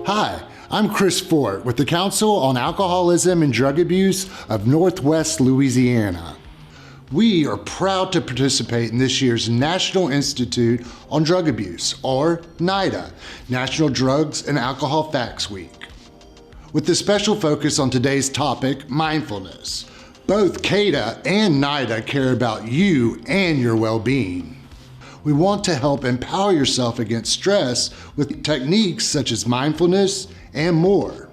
Hi, I'm Chris Fort with the Council on Alcoholism and Drug Abuse of Northwest Louisiana. We are proud to participate in this year's National Institute on Drug Abuse, or NIDA, National Drugs and Alcohol Facts Week. With the special focus on today's topic, mindfulness. Both CADA and NIDA care about you and your well-being. We want to help empower yourself against stress with techniques such as mindfulness and more.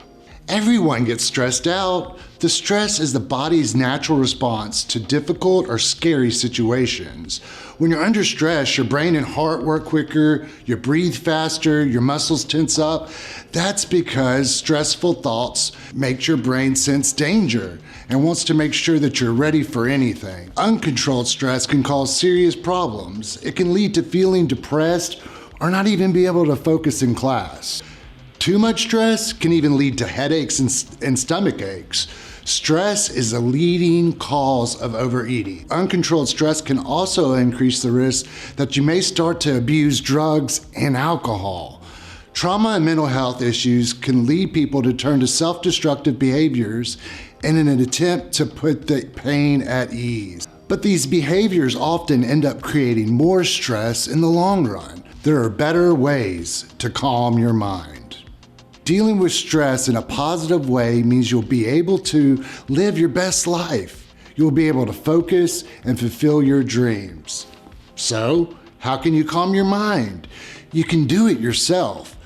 Everyone gets stressed out. The stress is the body's natural response to difficult or scary situations. When you're under stress, your brain and heart work quicker, you breathe faster, your muscles tense up. That's because stressful thoughts make your brain sense danger and wants to make sure that you're ready for anything. Uncontrolled stress can cause serious problems. It can lead to feeling depressed or not even be able to focus in class. Too much stress can even lead to headaches and stomach aches. Stress is a leading cause of overeating. Uncontrolled stress can also increase the risk that you may start to abuse drugs and alcohol. Trauma and mental health issues can lead people to turn to self-destructive behaviors in an attempt to put the pain at ease. But these behaviors often end up creating more stress in the long run. There are better ways to calm your mind. Dealing with stress in a positive way means you'll be able to live your best life. You'll be able to focus and fulfill your dreams. So, how can you calm your mind? You can do it yourself.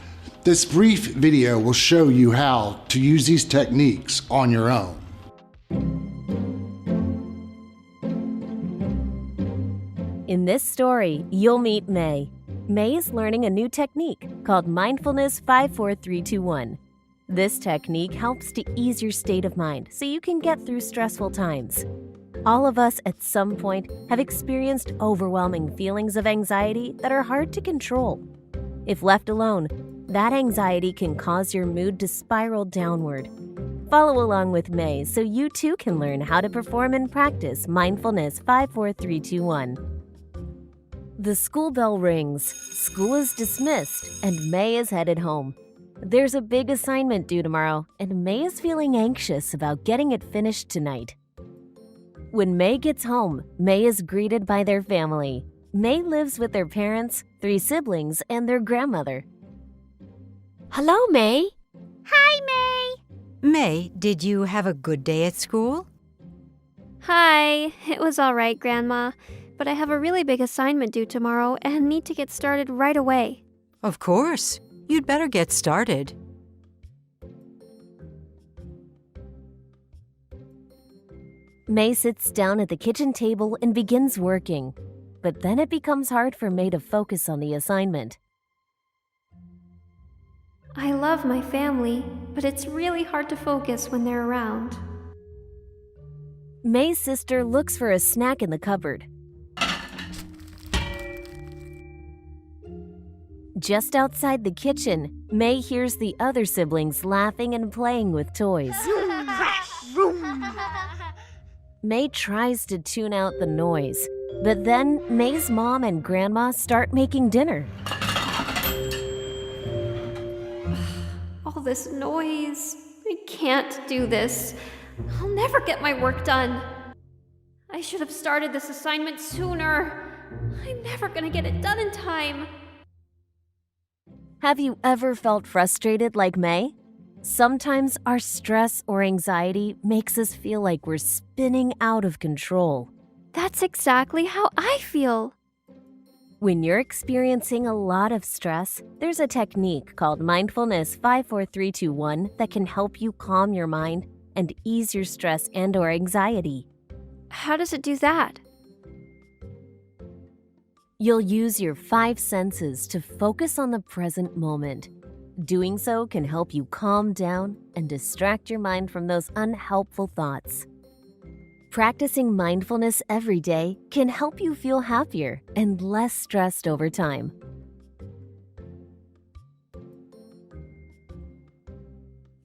This brief video will show you how to use these techniques on your own. In this story, you'll meet May. May is learning a new technique called Mindfulness 5-4-3-2-1. This technique helps to ease your state of mind so you can get through stressful times. All of us at some point have experienced overwhelming feelings of anxiety that are hard to control. If left alone, that anxiety can cause your mood to spiral downward. Follow along with May so you too can learn how to perform and practice Mindfulness 5-4-3-2-1. The school bell rings, school is dismissed, and May is headed home. There's a big assignment due tomorrow, and May is feeling anxious about getting it finished tonight. When May gets home, May is greeted by their family. May lives with their parents, 3 siblings, and their grandmother. Hello, May. Hi, May. May, did you have a good day at school? Hi. It was all right, Grandma. But I have a really big assignment due tomorrow and need to get started right away. Of course. You'd better get started. May sits down at the kitchen table and begins working. But then it becomes hard for May to focus on the assignment. I love my family, but it's really hard to focus when they're around. May's sister looks for a snack in the cupboard. Just outside the kitchen, May hears the other siblings laughing and playing with toys. May tries to tune out the noise, but then May's mom and grandma start making dinner. All this noise. I can't do this. I'll never get my work done. I should have started this assignment sooner. I'm never gonna get it done in time. Have you ever felt frustrated like May? Sometimes our stress or anxiety makes us feel like we're spinning out of control. That's exactly how I feel. When you're experiencing a lot of stress, there's a technique called Mindfulness 5-4-3-2-1 that can help you calm your mind and ease your stress and/or anxiety. How does it do that? You'll use your 5 senses to focus on the present moment. Doing so can help you calm down and distract your mind from those unhelpful thoughts. Practicing mindfulness every day can help you feel happier and less stressed over time.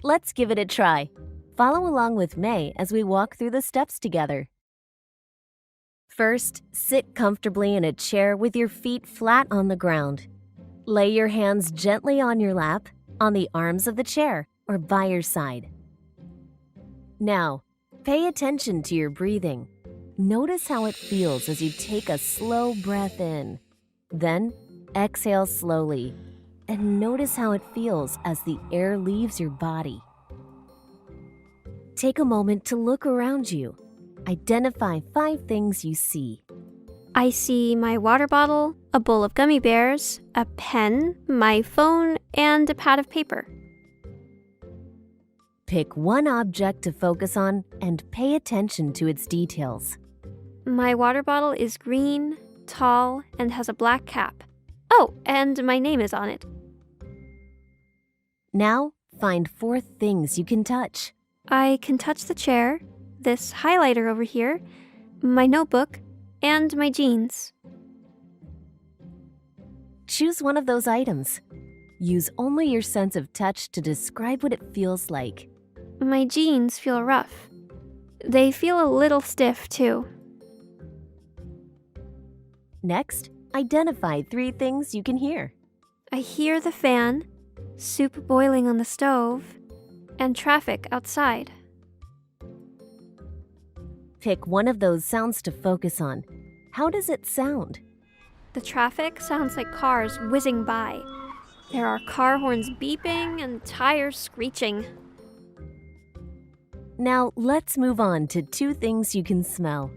Let's give it a try. Follow along with May as we walk through the steps together. First, sit comfortably in a chair with your feet flat on the ground. Lay your hands gently on your lap, on the arms of the chair or by your side. Now, pay attention to your breathing. Notice how it feels as you take a slow breath in. Then, exhale slowly, and notice how it feels as the air leaves your body. Take a moment to look around you. Identify 5 things you see. I see my water bottle, a bowl of gummy bears, a pen, my phone, and a pad of paper. Pick one object to focus on and pay attention to its details. My water bottle is green, tall, and has a black cap. Oh, and my name is on it. Now, find 4 things you can touch. I can touch the chair, this highlighter over here, my notebook, and my jeans. Choose one of those items. Use only your sense of touch to describe what it feels like. My jeans feel rough. They feel a little stiff, too. Next, identify 3 things you can hear. I hear the fan, soup boiling on the stove, and traffic outside. Pick one of those sounds to focus on. How does it sound? The traffic sounds like cars whizzing by. There are car horns beeping and tires screeching. Now, let's move on to 2 things you can smell.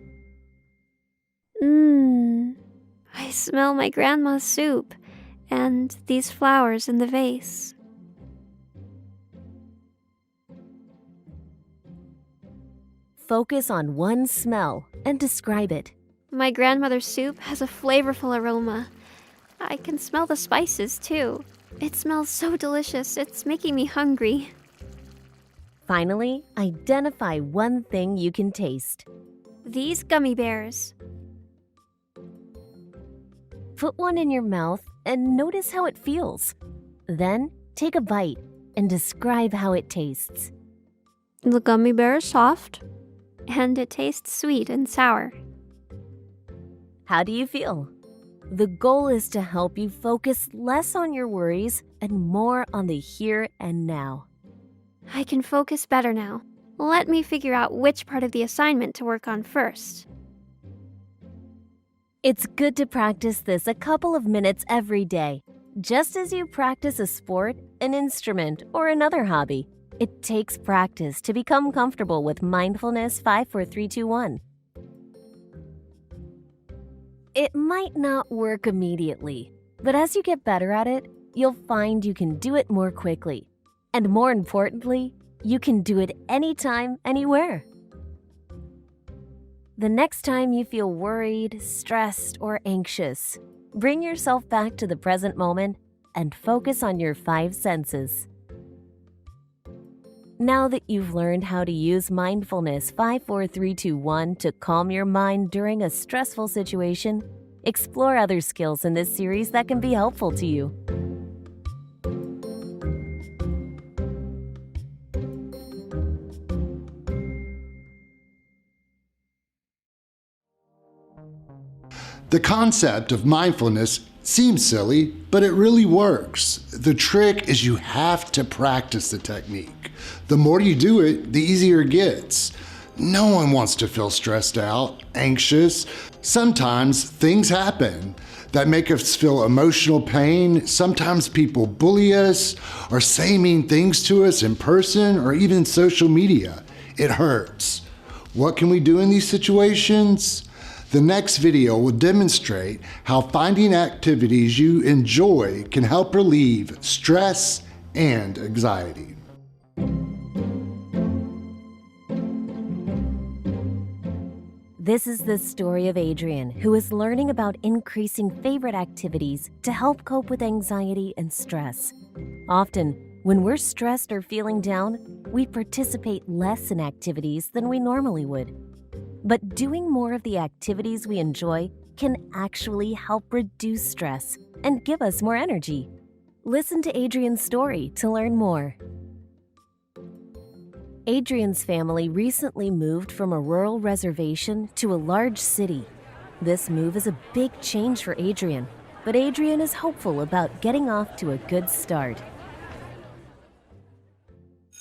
I smell my grandma's soup and these flowers in the vase. Focus on one smell and describe it. My grandmother's soup has a flavorful aroma. I can smell the spices, too. It smells so delicious, it's making me hungry. Finally, identify one thing you can taste. These gummy bears. Put one in your mouth and notice how it feels. Then, take a bite and describe how it tastes. The gummy bear is soft, and it tastes sweet and sour. How do you feel? The goal is to help you focus less on your worries and more on the here and now. I can focus better now. Let me figure out which part of the assignment to work on first. It's good to practice this a couple of minutes every day, just as you practice a sport, an instrument, or another hobby. It takes practice to become comfortable with Mindfulness 54321. It might not work immediately, but as you get better at it, you'll find you can do it more quickly. And more importantly, you can do it anytime, anywhere. The next time you feel worried, stressed, or anxious, bring yourself back to the present moment and focus on your 5 senses. Now that you've learned how to use Mindfulness 54321 to calm your mind during a stressful situation, explore other skills in this series that can be helpful to you. The concept of mindfulness seems silly, but it really works. The trick is you have to practice the technique. The more you do it, the easier it gets. No one wants to feel stressed out, anxious. Sometimes things happen that make us feel emotional pain. Sometimes people bully us or say mean things to us in person or even social media. It hurts. What can we do in these situations? The next video will demonstrate how finding activities you enjoy can help relieve stress and anxiety. This is the story of Adrian, who is learning about increasing favorite activities to help cope with anxiety and stress. Often, when we're stressed or feeling down, we participate less in activities than we normally would. But doing more of the activities we enjoy can actually help reduce stress and give us more energy. Listen to Adrian's story to learn more. Adrian's family recently moved from a rural reservation to a large city. This move is a big change for Adrian, but Adrian is hopeful about getting off to a good start.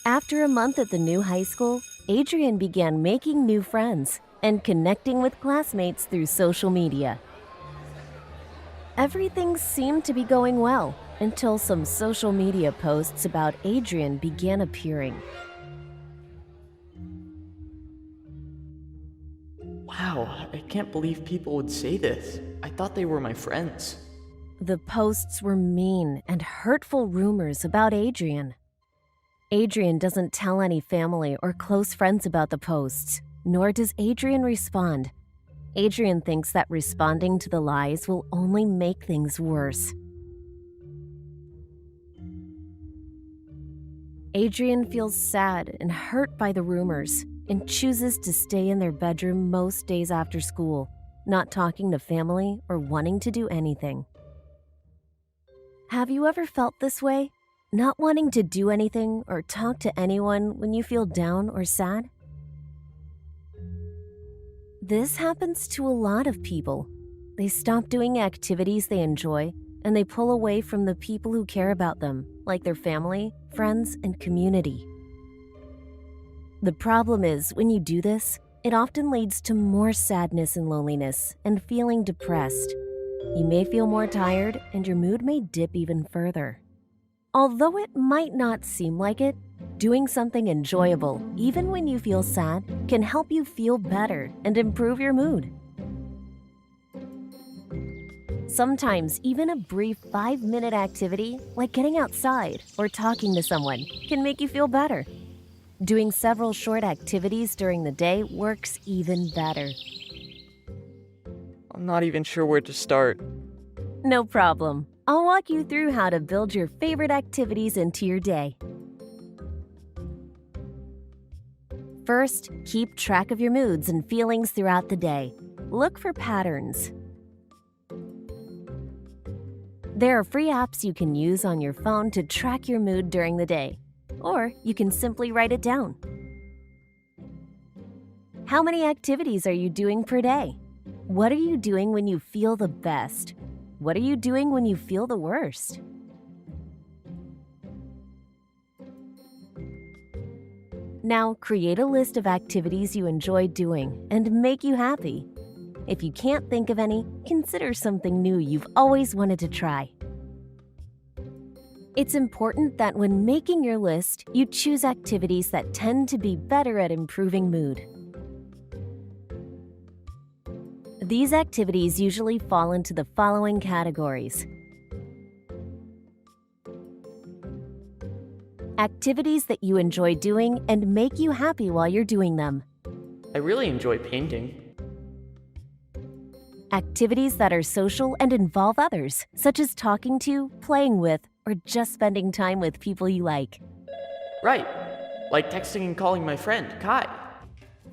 After a month at the new high school, Adrian began making new friends and connecting with classmates through social media. Everything seemed to be going well until some social media posts about Adrian began appearing. Wow, I can't believe people would say this. I thought they were my friends. The posts were mean and hurtful rumors about Adrian. Adrian doesn't tell any family or close friends about the posts, nor does Adrian respond. Adrian thinks that responding to the lies will only make things worse. Adrian feels sad and hurt by the rumors and chooses to stay in their bedroom most days after school, not talking to family or wanting to do anything. Have you ever felt this way? Not wanting to do anything or talk to anyone when you feel down or sad? This happens to a lot of people. They stop doing activities they enjoy and they pull away from the people who care about them, like their family, friends, and community. The problem is, when you do this, it often leads to more sadness and loneliness and feeling depressed. You may feel more tired and your mood may dip even further. Although it might not seem like it, doing something enjoyable, even when you feel sad, can help you feel better and improve your mood. Sometimes even a brief 5-minute activity, like getting outside or talking to someone, can make you feel better. Doing several short activities during the day works even better. I'm not even sure where to start. No problem. I'll walk you through how to build your favorite activities into your day. First, keep track of your moods and feelings throughout the day. Look for patterns. There are free apps you can use on your phone to track your mood during the day, or you can simply write it down. How many activities are you doing per day? What are you doing when you feel the best? What are you doing when you feel the worst? Now, create a list of activities you enjoy doing and make you happy. If you can't think of any, consider something new you've always wanted to try. It's important that when making your list, you choose activities that tend to be better at improving mood. These activities usually fall into the following categories. Activities that you enjoy doing and make you happy while you're doing them. I really enjoy painting. Activities that are social and involve others, such as talking to, playing with, or just spending time with people you like. Right, like texting and calling my friend, Kai.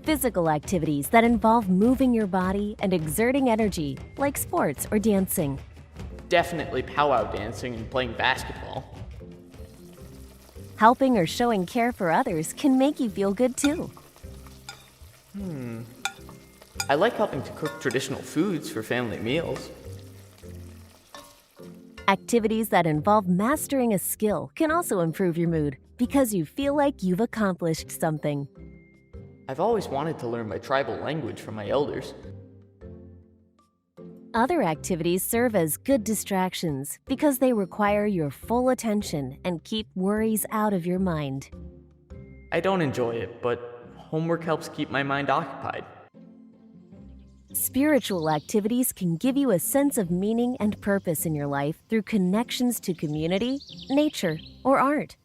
Physical activities that involve moving your body and exerting energy, like sports or dancing. Definitely powwow dancing and playing basketball. Helping or showing care for others can make you feel good too. I like helping to cook traditional foods for family meals. Activities that involve mastering a skill can also improve your mood because you feel like you've accomplished something. I've always wanted to learn my tribal language from my elders. Other activities serve as good distractions because they require your full attention and keep worries out of your mind. I don't enjoy it, but homework helps keep my mind occupied. Spiritual activities can give you a sense of meaning and purpose in your life through connections to community, nature, or art.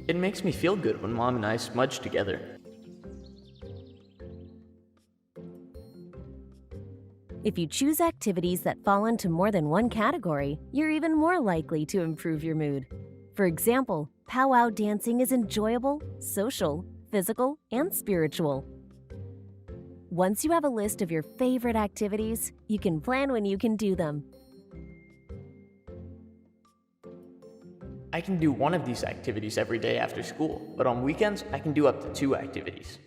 It makes me feel good when Mom and I smudge together. If you choose activities that fall into more than one category, you're even more likely to improve your mood. For example, powwow dancing is enjoyable, social, physical, and spiritual. Once you have a list of your favorite activities, you can plan when you can do them. I can do one of these activities every day after school, but on weekends I can do up to 2 activities.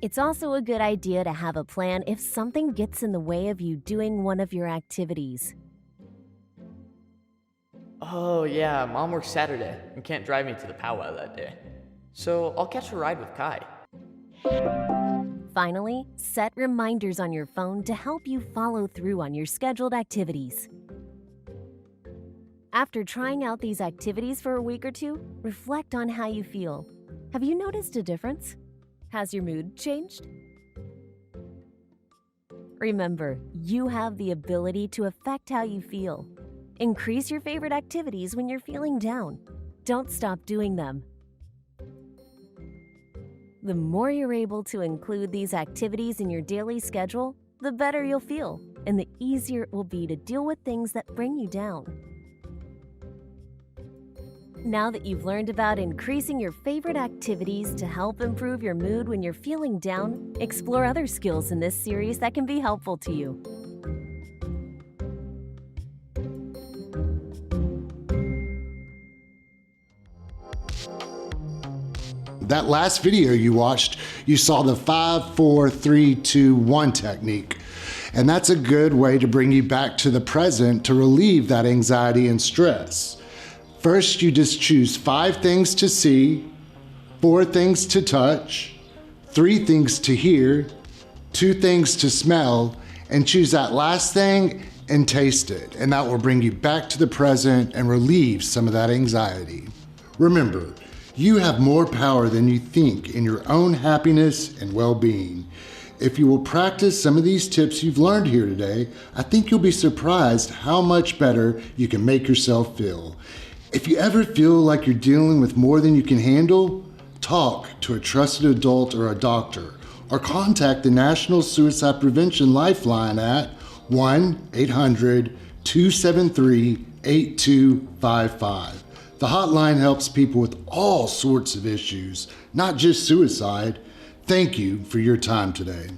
It's also a good idea to have a plan if something gets in the way of you doing one of your activities. Oh, yeah, Mom works Saturday and can't drive me to the powwow that day. So I'll catch a ride with Kai. Finally, set reminders on your phone to help you follow through on your scheduled activities. After trying out these activities for a week or two, reflect on how you feel. Have you noticed a difference? Has your mood changed? Remember, you have the ability to affect how you feel. Increase your favorite activities when you're feeling down. Don't stop doing them. The more you're able to include these activities in your daily schedule, the better you'll feel, and the easier it will be to deal with things that bring you down. Now that you've learned about increasing your favorite activities to help improve your mood when you're feeling down, explore other skills in this series that can be helpful to you. That last video you watched, you saw the 5, 4, 3, 2, 1 technique. And that's a good way to bring you back to the present to relieve that anxiety and stress. First, you just choose 5 things to see, 4 things to touch, 3 things to hear, 2 things to smell, and choose that last thing and taste it. And that will bring you back to the present and relieve some of that anxiety. Remember, you have more power than you think in your own happiness and well-being. If you will practice some of these tips you've learned here today, I think you'll be surprised how much better you can make yourself feel. If you ever feel like you're dealing with more than you can handle, talk to a trusted adult or a doctor, or contact the National Suicide Prevention Lifeline at 1-800-273-8255. The hotline helps people with all sorts of issues, not just suicide. Thank you for your time today.